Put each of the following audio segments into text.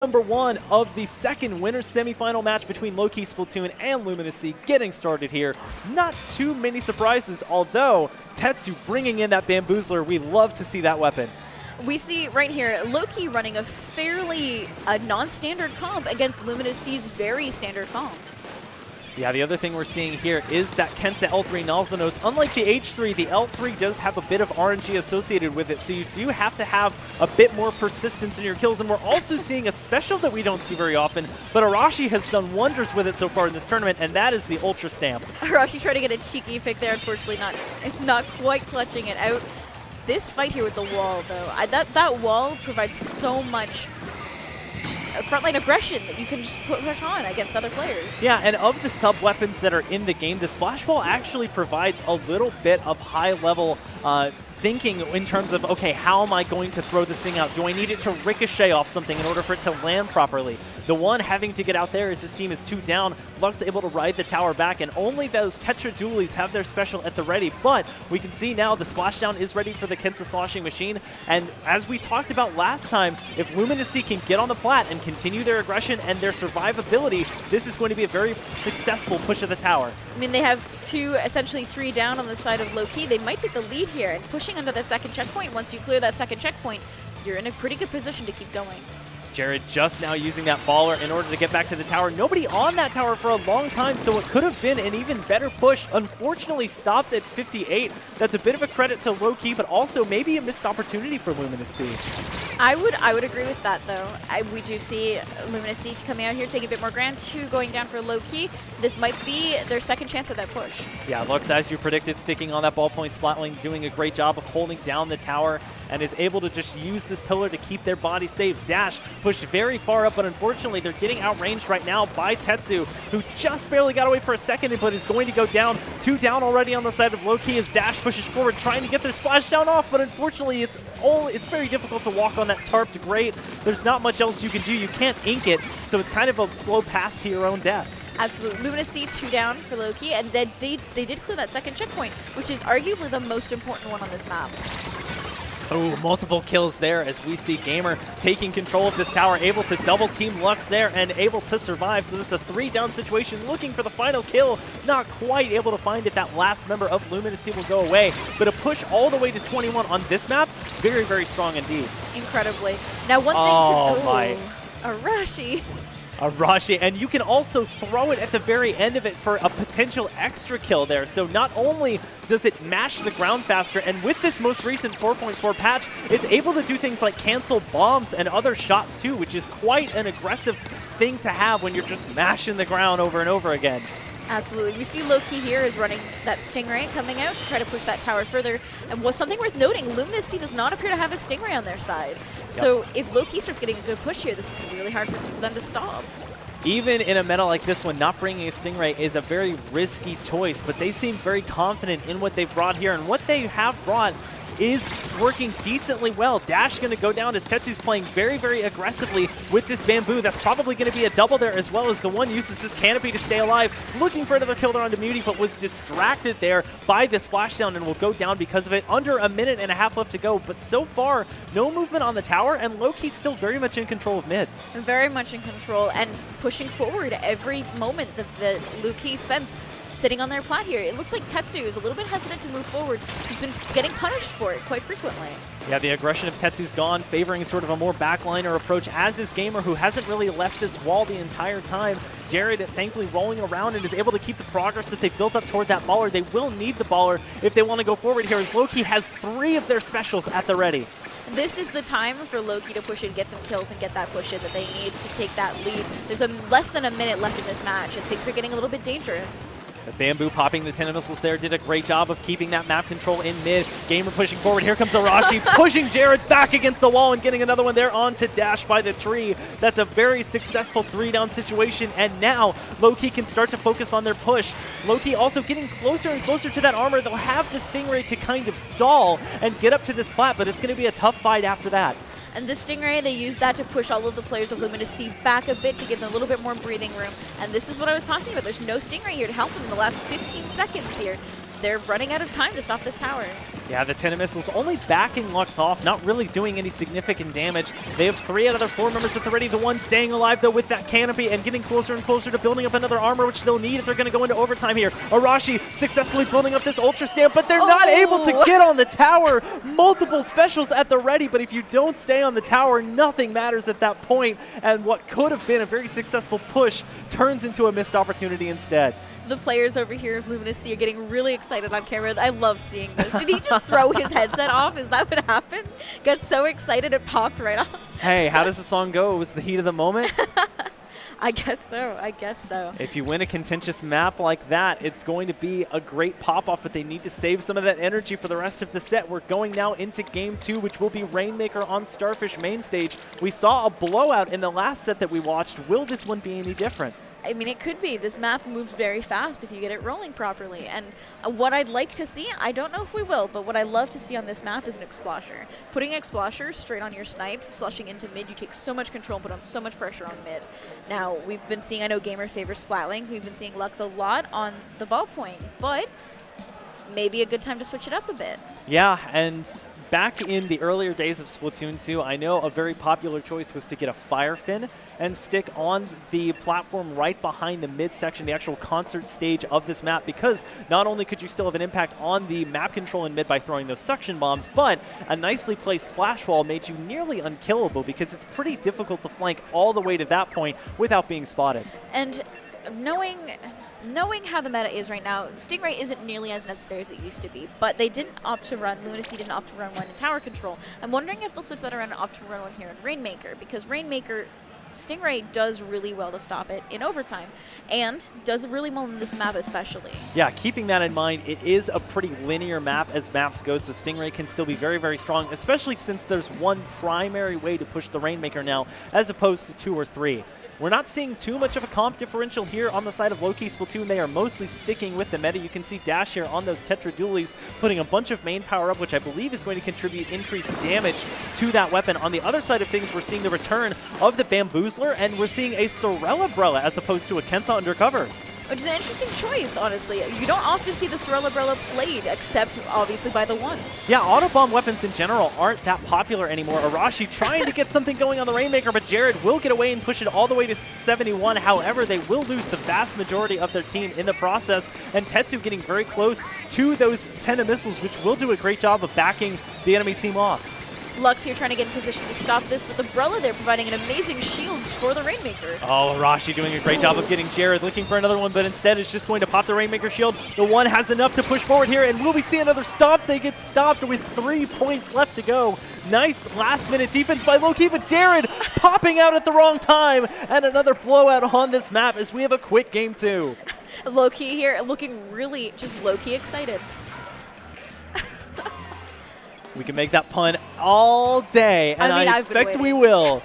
Number one of the second winner's semifinal match between Lowkey, Splatoon, and Luminous getting started here. Not too many surprises, although Tetsu bringing in that Bamboozler. We love to see that weapon. We see right here, Lowkey running a fairly non-standard comp against Luminous' very standard comp. Yeah, the other thing we're seeing here is that Kensa L3 Nalzanos, unlike the H3, the L3 does have a bit of RNG associated with it, so you do have to have a bit more persistence in your kills, and we're also seeing a special that we don't see very often, but Arashi has done wonders with it so far in this tournament, and that is the Ultra Stamp. Arashi trying to get a cheeky pick there, unfortunately not quite clutching it out. This fight here with the wall, though, that wall provides so much just frontline aggression that you can just push on against other players. Yeah, and of the sub-weapons that are in the game, the Splash Ball actually provides a little bit of high-level thinking in terms of, okay, how am I going to throw this thing out? Do I need it to ricochet off something in order for it to land properly? The one having to get out there as his team is 2 down. Luck's able to ride the tower back, and only those Tetra Dualies have their special at the ready. But we can see now the splashdown is ready for the Kensa Sloshing Machine. And as we talked about last time, if Luminous can get on the plat and continue their aggression and their survivability, this is going to be a very successful push of the tower. I mean, they have essentially 3 down on the side of Lowkey. They might take the lead here, and pushing under the second checkpoint. Once you clear that second checkpoint, you're in a pretty good position to keep going. Jared just now using that baller in order to get back to the tower. Nobody on that tower for a long time, so it could have been an even better push. Unfortunately stopped at 58. That's a bit of a credit to Lowkey, but also maybe a missed opportunity for Luminous. I would agree with that, though. We do see Luminous coming out here, taking a bit more ground, 2 going down for Lowkey. This might be their second chance at that push. Yeah, Lux, as you predicted, sticking on that ballpoint Splatling, doing a great job of holding down the tower, and is able to just use this pillar to keep their body safe. Dash pushed very far up, but unfortunately they're getting outranged right now by Tetsu, who just barely got away for a second, but is going to go down. 2 down already on the side of Lowkey as Dash pushes forward, trying to get their splashdown off, but unfortunately it's very difficult to walk on that tarped grate. There's not much else you can do. You can't ink it, so it's kind of a slow pass to your own death. Absolutely. Luminous 2 down for Lowkey, and then they did clear that second checkpoint, which is arguably the most important one on this map. Oh, multiple kills there as we see Gamer taking control of this tower, able to double team Lux there and able to survive. So it's a 3 down situation, looking for the final kill. Not quite able to find it. That last member of Luminous will go away. But a push all the way to 21 on this map, very, very strong indeed. Incredibly. Now one thing to... my. Arashi. Arashi, and you can also throw it at the very end of it for a potential extra kill there. So not only does it mash the ground faster, and with this most recent 4.4 patch, it's able to do things like cancel bombs and other shots too, which is quite an aggressive thing to have when you're just mashing the ground over and over again. Absolutely. We see Lowkey here is running that Stingray coming out to try to push that tower further. And what's something worth noting, Luminous does not appear to have a Stingray on their side. So if Lowkey starts getting a good push here, this is going to be really hard for them to stop. Even in a meta like this one, not bringing a Stingray is a very risky choice, but they seem very confident in what they've brought here, and what they have brought is working decently well. Dash going to go down as Tetsu's playing very, very aggressively with this bamboo. That's probably going to be a double there, as well as the one uses his canopy to stay alive, looking for another kill there onto Muty, but was distracted there by the splashdown and will go down because of it. Under a minute and a half left to go, but so far, no movement on the tower, and Lowkey's still very much in control of mid. Very much in control and pushing forward every moment that Lowkey spends sitting on their plat here. It looks like Tetsu is a little bit hesitant to move forward. He's been getting punished for it quite frequently. Yeah, the aggression of Tetsu's gone, favoring sort of a more backliner approach, as is Gamer, who hasn't really left this wall the entire time. Jared, thankfully, rolling around and is able to keep the progress that they've built up toward that baller. They will need the baller if they want to go forward here, as Lowkey has 3 of their specials at the ready. This is the time for Lowkey to push in, get some kills, and get that push in that they need to take that lead. There's less than a minute left in this match, and things are getting a little bit dangerous. The bamboo popping the 10 missiles there did a great job of keeping that map control in mid. Gamer pushing forward. Here comes Arashi, pushing Jared back against the wall and getting another one there onto Dash by the tree. That's a very successful 3 down situation, and now Lowkey can start to focus on their push. Lowkey also getting closer and closer to that armor. They'll have the Stingray to kind of stall and get up to this plat, but it's going to be a tough fight after that. And the Stingray, they use that to push all of the players of Luminous back a bit to give them a little bit more breathing room. And this is what I was talking about. There's no Stingray here to help them in the last 15 seconds here. They're running out of time to stop this tower. Yeah, the 10 missiles only backing Lux off, not really doing any significant damage. They have 3 out of their 4 members at the ready. The one staying alive, though, with that canopy and getting closer and closer to building up another armor, which they'll need if they're going to go into overtime here. Arashi successfully building up this Ultra Stamp, but they're not able to get on the tower. Multiple specials at the ready, but if you don't stay on the tower, nothing matters at that point, and what could have been a very successful push turns into a missed opportunity instead. The players over here of Luminous are getting really excited on camera. I love seeing this. Did he just throw his headset off? Is that what happened? Got so excited it popped right off. Hey, how does the song go? It was the heat of the moment? I guess so. I guess so. If you win a contentious map like that, it's going to be a great pop-off, but they need to save some of that energy for the rest of the set. We're going now into Game 2, which will be Rainmaker on Starfish main stage. We saw a blowout in the last set that we watched. Will this one be any different? I mean, it could be. This map moves very fast if you get it rolling properly. And what I'd like to see, I don't know if we will, but what I love to see on this map is an Explosher. Putting Explosher straight on your snipe, slushing into mid, you take so much control, put on so much pressure on mid. Now, we've been seeing, I know Gamer favors Splatlings, we've been seeing Lux a lot on the ball point, but maybe a good time to switch it up a bit. Yeah, and back in the earlier days of Splatoon 2, I know a very popular choice was to get a Fire Fin and stick on the platform right behind the midsection, the actual concert stage of this map, because not only could you still have an impact on the map control in mid by throwing those suction bombs, but a nicely placed splash wall made you nearly unkillable because it's pretty difficult to flank all the way to that point without being spotted. And knowing how the meta is right now, Stingray isn't nearly as necessary as it used to be, but they didn't opt to run, Luminous didn't opt to run one in tower control. I'm wondering if they'll switch that around and opt to run one here in Rainmaker, because Rainmaker, Stingray does really well to stop it in overtime, and does really well in this map especially. Yeah, keeping that in mind, it is a pretty linear map as maps go, so Stingray can still be very, very strong, especially since there's one primary way to push the Rainmaker now, as opposed to 2 or 3. We're not seeing too much of a comp differential here on the side of Lowkey Splatoon. They are mostly sticking with the meta. You can see Dash here on those Tetra Dualies putting a bunch of main power up, which I believe is going to contribute increased damage to that weapon. On the other side of things, we're seeing the return of the Bamboozler, and we're seeing a Sorella as opposed to a Kensa Undercover. Which is an interesting choice, honestly. You don't often see the Sorella played, except obviously by the one. Yeah, Autobomb weapons in general aren't that popular anymore. Arashi trying to get something going on the Rainmaker, but Jared will get away and push it all the way to 71. However, they will lose the vast majority of their team in the process, and Tetsu getting very close to those 10 missiles, which will do a great job of backing the enemy team off. Lux here trying to get in position to stop this, but the Brella there providing an amazing shield for the Rainmaker. Oh, Arashi doing a great job of getting Jared, looking for another one, but instead is just going to pop the Rainmaker shield. The one has enough to push forward here, and will we see another stop? They get stopped with 3 points left to go. Nice last-minute defense by Lowkey, but Jared popping out at the wrong time, and another blowout on this map as we have a quick Game 2. Lowkey here looking really just low-key excited. We can make that pun all day, and I expect we will.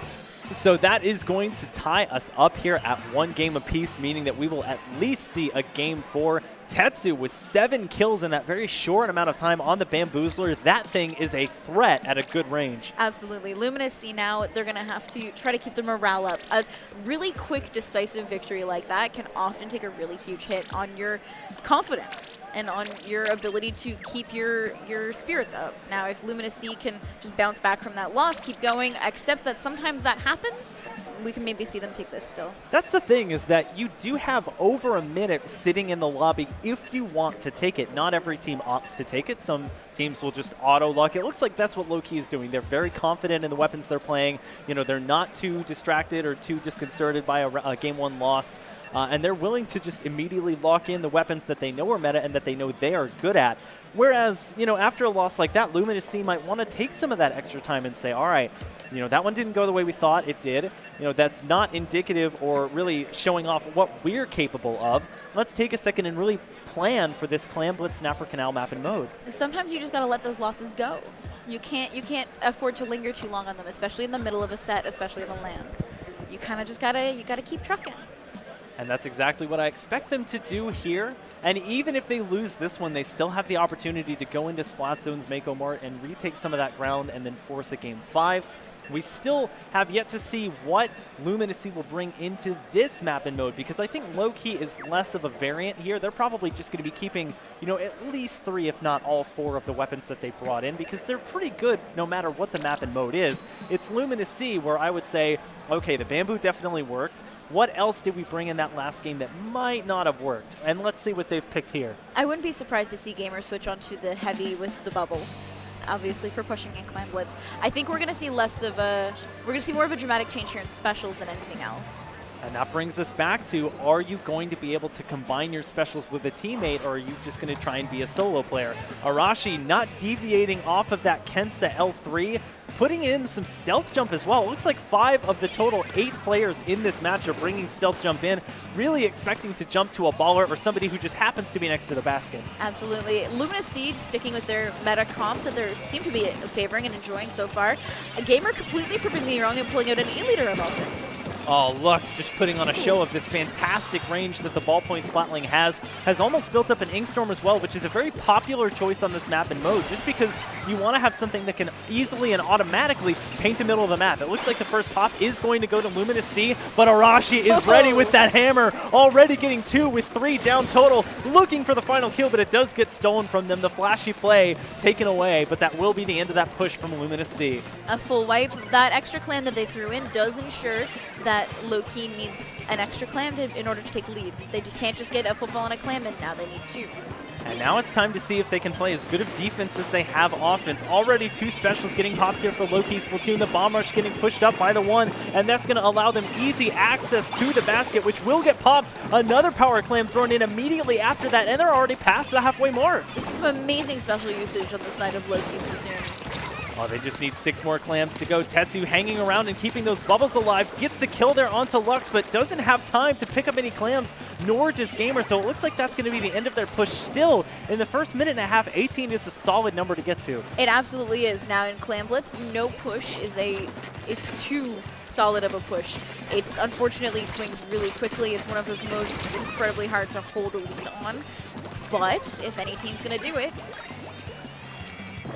So that is going to tie us up here at 1 game apiece, meaning that we will at least see a Game 4. Tetsu with 7 kills in that very short amount of time on the Bamboozler. That thing is a threat at a good range. Absolutely. Luminous see now they're going to have to try to keep their morale up. A really quick, decisive victory like that can often take a really huge hit on your confidence and on your ability to keep your spirits up. Now, if Luminous C can just bounce back from that loss, keep going, accept that sometimes that happens, we can maybe see them take this still. That's the thing, is that you do have over a minute sitting in the lobby if you want to take it. Not every team opts to take it. Some teams will just auto-luck. It looks like that's what Lowkey is doing. They're very confident in the weapons they're playing. You know, they're not too distracted or too disconcerted by a Game 1 loss. And they're willing to just immediately lock in the weapons that they know are meta and that they know they are good at. Whereas, you know, after a loss like that, Luminous C might want to take some of that extra time and say, all right, you know, that one didn't go the way we thought it did. You know, that's not indicative or really showing off what we're capable of. Let's take a second and really plan for this Clan Blitz Snapper Canal map and mode. Sometimes you just got to let those losses go. You can't afford to linger too long on them, especially in the middle of a set, especially in the LAN. You kind of just gotta keep trucking. And that's exactly what I expect them to do here. And even if they lose this one, they still have the opportunity to go into Splat Zone's Mako Mart and retake some of that ground and then force a Game 5. We still have yet to see what Luminous will bring into this map and mode, because I think Lowkey is less of a variant here. They're probably just going to be keeping, you know, at least 3, if not all 4 of the weapons that they brought in, because they're pretty good no matter what the map and mode is. It's Luminous where I would say, okay, the bamboo definitely worked. What else did we bring in that last game that might not have worked? And let's see what they've picked here. I wouldn't be surprised to see gamers switch onto the heavy with the bubbles, obviously for pushing in Clan Blitz. I think we're going to see more of a dramatic change here in specials than anything else. And that brings us back to, are you going to be able to combine your specials with a teammate, or are you just going to try and be a solo player? Arashi not deviating off of that Kensa L3, putting in some stealth jump as well. It looks like 5 of the total 8 players in this match are bringing stealth jump in, really expecting to jump to a baller or somebody who just happens to be next to the basket. Absolutely. Luminous sticking with their meta comp that they seem to be favoring and enjoying so far. A gamer completely proving me wrong and pulling out an E-leader of all things. Oh, Lux just putting on a show of this fantastic range that the ballpoint Splatling has almost built up an Inkstorm as well, which is a very popular choice on this map and mode, just because you want to have something that can easily and automatically paint the middle of the map. It looks like the first pop is going to go to Luminous, but Arashi is ready with that hammer, already getting 2 with 3 down total, looking for the final kill, but it does get stolen from them. The flashy play taken away, but that will be the end of that push from Luminous. A full wipe. That extra clan that they threw in does ensure that Lowkey needs an extra clan in order to take lead. They can't just get a football and a clan, and now they need 2. And now it's time to see if they can play as good of defense as they have offense. Already 2 specials getting popped here for Lowkey. Splatoon, the bomb rush getting pushed up by the 1, and that's going to allow them easy access to the basket, which will get popped. Another power clam thrown in immediately after that, and they're already past the halfway mark. This is some amazing special usage on the side of Lowkey Splatoon. Oh, they just need 6 more clams to go. Tetsu hanging around and keeping those bubbles alive. Gets the kill there onto Lux, but doesn't have time to pick up any clams, nor does Gamer. So it looks like that's going to be the end of their push. Still, in the first minute and a half, 18 is a solid number to get to. It absolutely is. Now in Clan Blitz, no push it's too solid of a push. It's unfortunately swings really quickly. It's one of those modes that's incredibly hard to hold a lead on. But if any team's going to do it,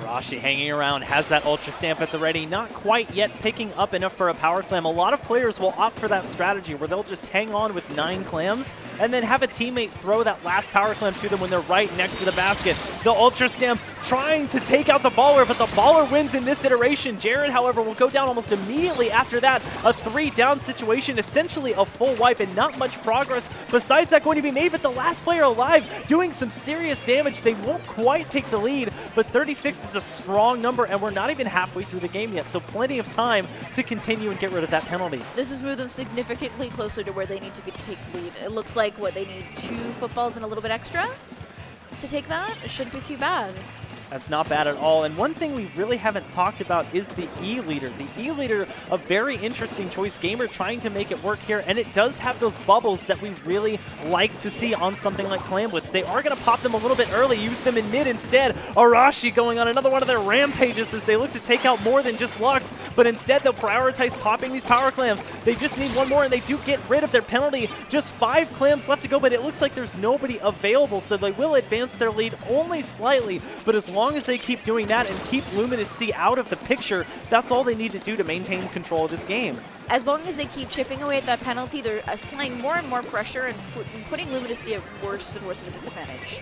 Arashi hanging around, has that Ultra Stamp at the ready, not quite yet picking up enough for a power clam. A lot of players will opt for that strategy where they'll just hang on with 9 clams and then have a teammate throw that last power clam to them when they're right next to the basket. The Ultra Stamp trying to take out the baller, but the baller wins in this iteration. Jared, however, will go down almost immediately after that. A 3-down situation, essentially a full wipe, and not much progress besides that going to be made, but the last player alive doing some serious damage. They won't quite take the lead, but 36 is a strong number, and we're not even halfway through the game yet, so plenty of time to continue and get rid of that penalty. This has moved them significantly closer to where they need to be to take the lead. It looks like, what, they need 2 footballs and a little bit extra to take that? It shouldn't be too bad. That's not bad at all. And one thing we really haven't talked about is the E-leader. The E-leader, a very interesting choice. Gamer trying to make it work here, and it does have those bubbles that we really like to see on something like Clan Blitz. They are going to pop them a little bit early, use them in mid instead. Arashi going on another one of their rampages as they look to take out more than just Lux, but instead they'll prioritize popping these power clams. They just need 1 more, and they do get rid of their penalty. Just 5 clams left to go, but it looks like there's nobody available, so they will advance their lead only slightly, but as long as they keep doing that and keep Luminous out of the picture, that's all they need to do to maintain control of this game. As long as they keep chipping away at that penalty, they're applying more and more pressure and putting Luminous at worse and worse of a disadvantage.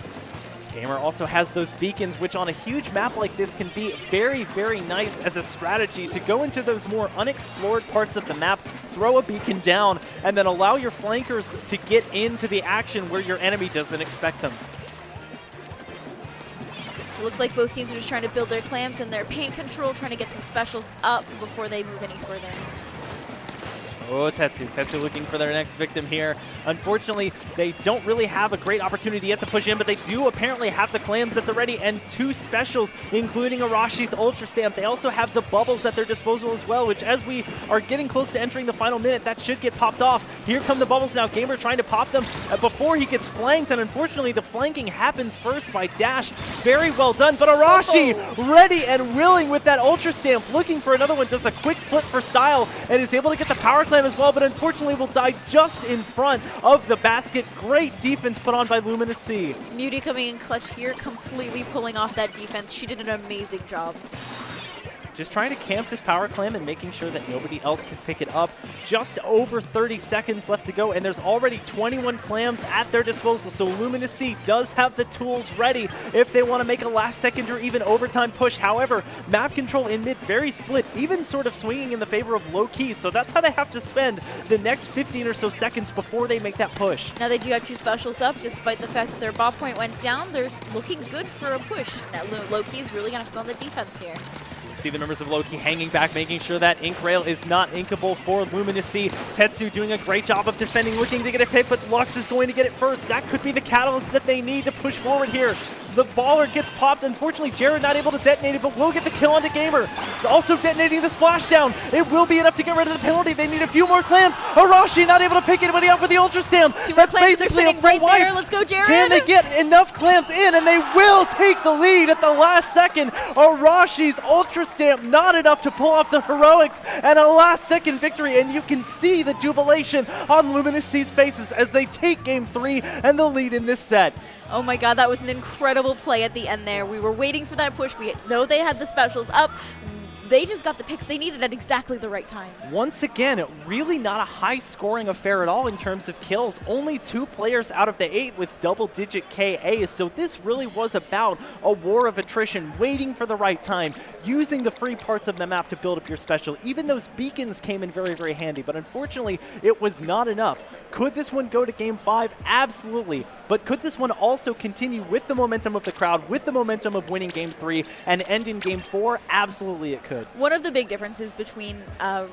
Gamer also has those beacons, which on a huge map like this can be very, very nice as a strategy to go into those more unexplored parts of the map, throw a beacon down, and then allow your flankers to get into the action where your enemy doesn't expect them. It looks like both teams are just trying to build their clams and their paint control, trying to get some specials up before they move any further. Oh, Tetsu. Tetsu looking for their next victim here. Unfortunately, they don't really have a great opportunity yet to push in, but they do apparently have the clams at the ready and 2 specials, including Arashi's Ultra Stamp. They also have the bubbles at their disposal as well, which as we are getting close to entering the final minute, that should get popped off. Here come the bubbles now. Gamer trying to pop them before he gets flanked, and unfortunately, the flanking happens first by Dash. Very well done, but Arashi ready and willing with that Ultra Stamp, looking for another one, does a quick flip for style, and is able to get the power clam as well, but unfortunately will die just in front of the basket. Great defense put on by Luminous. Muti coming in clutch here, completely pulling off that defense. She did an amazing job. just trying to camp this power clam and making sure that nobody else can pick it up. Just over 30 seconds left to go, and there's already 21 clams at their disposal, so Luminous does have the tools ready if they want to make a last second or even overtime push. However, map control in mid very split, even sort of swinging in the favor of Lowkey, so that's how they have to spend the next 15 or so seconds before they make that push. Now they do have 2 specials up, despite the fact that their ball point went down. They're looking good for a push. Now Lowkey is really going to have to go on the defense here. See the members of Lowkey hanging back, making sure that Ink Rail is not inkable for Luminous. Tetsu doing a great job of defending, looking to get a pick, but Lux is going to get it first. That could be the catalyst that they need to push forward here. The baller gets popped. Unfortunately, Jared not able to detonate it, but will get the kill onto Gamer. Also detonating the splashdown. It will be enough to get rid of the penalty. They need a few more clams. Arashi not able to pick anybody up with the Ultra Stamp. That's basically a full wipe. Let's go, Jared. Can they get enough clams in? And they will take the lead at the last second. Arashi's Ultra Stamp not enough to pull off the heroics and a last second victory. And you can see the jubilation on Luminous's faces as they take game 3 and the lead in this set. Oh my god, that was an incredible play at the end there. We were waiting for that push. We know they had the specials up. They just got the picks they needed at exactly the right time. Once again, really not a high-scoring affair at all in terms of kills. Only 2 players out of the 8 with double-digit KAs, so this really was about a war of attrition, waiting for the right time, using the free parts of the map to build up your special. Even those beacons came in very, very handy, but unfortunately, it was not enough. Could this one go to Game 5? Absolutely. But could this one also continue with the momentum of the crowd, with the momentum of winning Game 3, and end in Game 4? Absolutely it could. One of the big differences between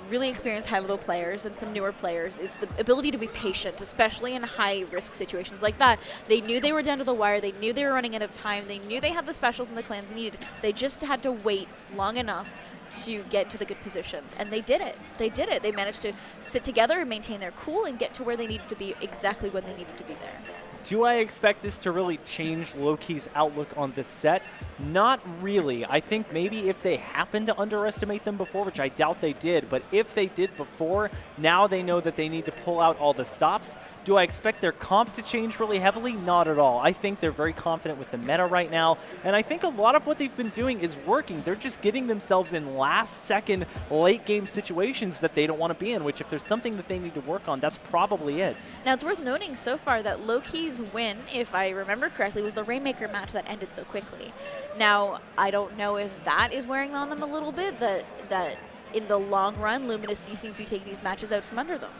really experienced high-level players and some newer players is the ability to be patient, especially in high-risk situations like that. They knew they were down to the wire. They knew they were running out of time. They knew they had the specials and the clans needed. They just had to wait long enough to get into the good positions, and they did it. They did it. They managed to sit together and maintain their cool and get to where they needed to be exactly when they needed to be there. Do I expect this to really change Lowkey's outlook on this set? Not really. I think maybe if they happened to underestimate them before, which I doubt they did, but if they did before, now they know that they need to pull out all the stops. Do I expect their comp to change really heavily? Not at all. I think they're very confident with the meta right now, and I think a lot of what they've been doing is working. They're just getting themselves in last-second, late-game situations that they don't want to be in, which if there's something that they need to work on, that's probably it. Now, it's worth noting so far that Lowkey's win, if I remember correctly, was the Rainmaker match that ended so quickly. Now, I don't know if that is wearing on them a little bit, that in the long run, Luminous seems to be taking these matches out from under them.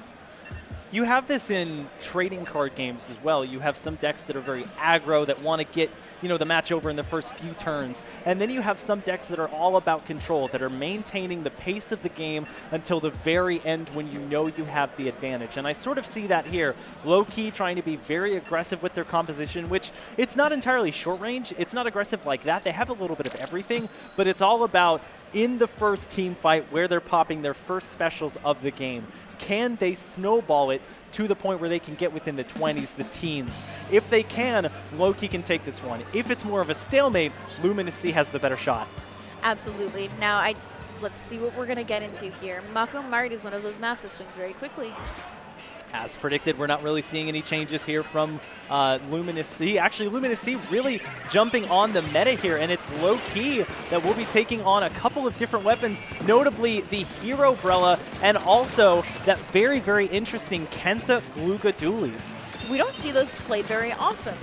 You have this in trading card games as well. You have some decks that are very aggro that want to get, the match over in the first few turns. And then you have some decks that are all about control, that are maintaining the pace of the game until the very end when you know you have the advantage. And I sort of see that here. Lowkey trying to be very aggressive with their composition, which it's not entirely short range. It's not aggressive like that. They have a little bit of everything, but it's all about in the first team fight where they're popping their first specials of the game. Can they snowball it to the point where they can get within the 20s, the teens? If they can, Lowkey can take this one. If it's more of a stalemate, Luminous has the better shot. Absolutely. Now, let's see what we're going to get into here. Mako Mart is one of those maps that swings very quickly. As predicted, we're not really seeing any changes here from Luminous. Actually, Luminous really jumping on the meta here, and it's Lowkey that will be taking on a couple of different weapons, notably the Hero Brella and also that very, very interesting Kensa Gluga Dualies. We don't see those played very often.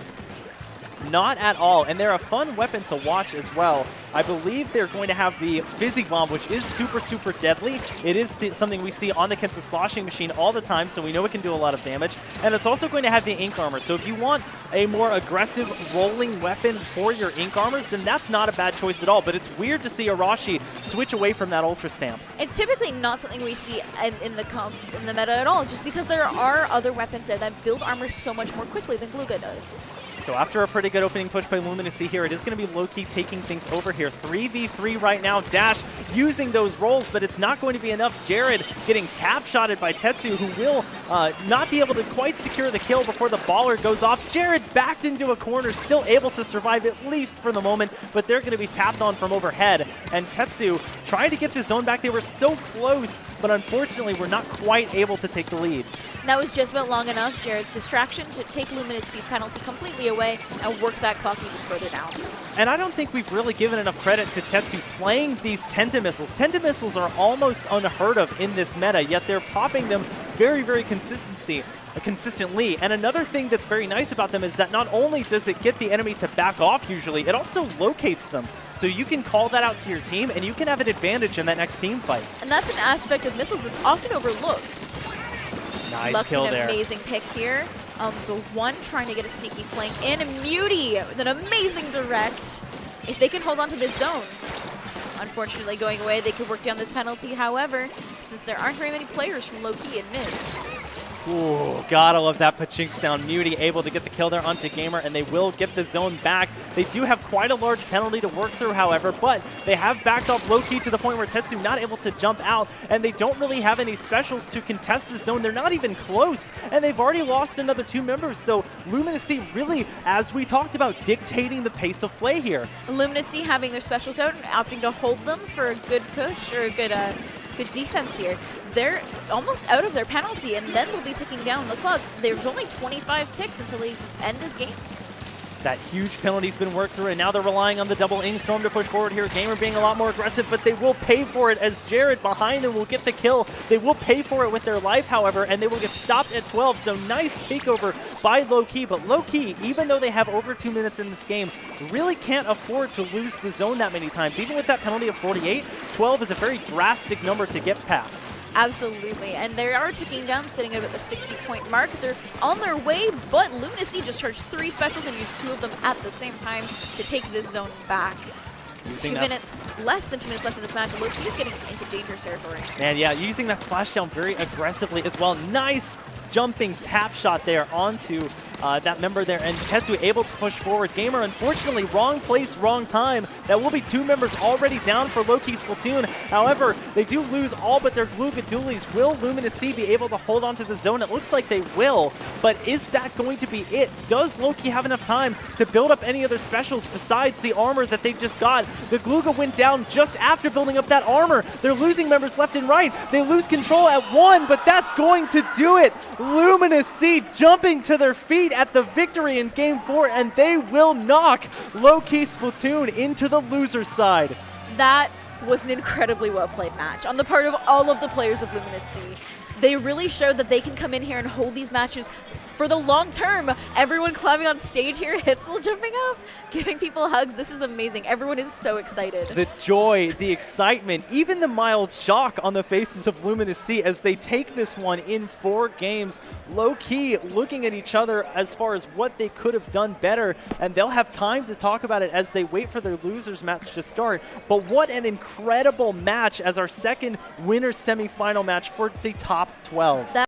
Not at all, and they're a fun weapon to watch as well. I believe they're going to have the Fizzy Bomb, which is super, super deadly. It is something we see on the Kensa Sloshing Machine all the time, so we know it can do a lot of damage. And it's also going to have the Ink Armor, so if you want a more aggressive rolling weapon for your Ink Armors, then that's not a bad choice at all. But it's weird to see Arashi switch away from that Ultra Stamp. It's typically not something we see in the comps, in the meta at all, just because there are other weapons there that build armor so much more quickly than Gluga does. So after a pretty good opening push by Luminous here, it is going to be Lowkey taking things over here. 3v3 right now. Dash using those rolls, but it's not going to be enough. Jared getting tap-shotted by Tetsu, who will not be able to quite secure the kill before the baller goes off. Jared backed into a corner, still able to survive at least for the moment, but they're going to be tapped on from overhead. And Tetsu tried to get the zone back. They were so close, but unfortunately were not quite able to take the lead. That was just about long enough, Jared's distraction, to take Luminous C's penalty completely away and work that clock even further down. And I don't think we've really given enough credit to Tetsu playing these Tenta missiles. Tenta missiles are almost unheard of in this meta, yet they're popping them very, very consistently. And another thing that's very nice about them is that not only does it get the enemy to back off usually, it also locates them. So you can call that out to your team, and you can have an advantage in that next team fight. And that's an aspect of missiles that's often overlooked. Nice Luck's kill an there. amazing pick here. The one trying to get a sneaky flank in, and Muty with an amazing direct. If they can hold on to this zone, unfortunately going away, they could work down this penalty. However, since there aren't very many players from Lowkey and mid. Ooh, gotta love that pachink sound. Muty able to get the kill there onto Gamer, and they will get the zone back. They do have quite a large penalty to work through, however, but they have backed off Lowkey to the point where Tetsu not able to jump out, and they don't really have any specials to contest the zone. They're not even close, and they've already lost another 2 members, so Luminous really, as we talked about, dictating the pace of play here. Luminous having their specials out and opting to hold them for a good push or a good defense here. They're almost out of their penalty, and then they'll be ticking down the clock. There's only 25 ticks until they end this game. That huge penalty's been worked through, and now they're relying on the double Ing Storm to push forward here. Gamer being a lot more aggressive, but they will pay for it as Jared behind them will get the kill. They will pay for it with their life, however, and they will get stopped at 12. So nice takeover by Lowkey, but Lowkey, even though they have over 2 minutes in this game, really can't afford to lose the zone that many times. Even with that penalty of 48, 12 is a very drastic number to get past. Absolutely, and they are ticking down, sitting at the 60-point mark. They're on their way, but Luminous just charged 3 specials and used 2 of them at the same time to take this zone back. Less than 2 minutes left in this match, and Lowkey is getting into dangerous territory. Man, yeah, using that splashdown very aggressively as well. Nice jumping tap shot there onto that member there, and Tetsu able to push forward. Gamer, unfortunately, wrong place, wrong time. That will be 2 members already down for Lowkey Splatoon. However, they do lose all but their Gluga Dualies. Will Luminous be able to hold on to the zone? It looks like they will, but is that going to be it? Does Lowkey have enough time to build up any other specials besides the armor that they just got? The Gluga went down just after building up that armor. They're losing members left and right. They lose control at 1, but that's going to do it. Luminous jumping to their feet at the victory in Game 4, and they will knock Lowkey Splatoon into the loser side. That was an incredibly well-played match on the part of all of the players of Luminous. They really showed that they can come in here and hold these matches for the long term. Everyone climbing on stage here, Hitzel jumping up, giving people hugs. This is amazing. Everyone is so excited. The joy, the excitement, even the mild shock on the faces of Luminous as they take this one in 4 games. Low-key looking at each other as far as what they could have done better, and they'll have time to talk about it as they wait for their losers match to start. But what an incredible match as our second winner semifinal match for the top 12.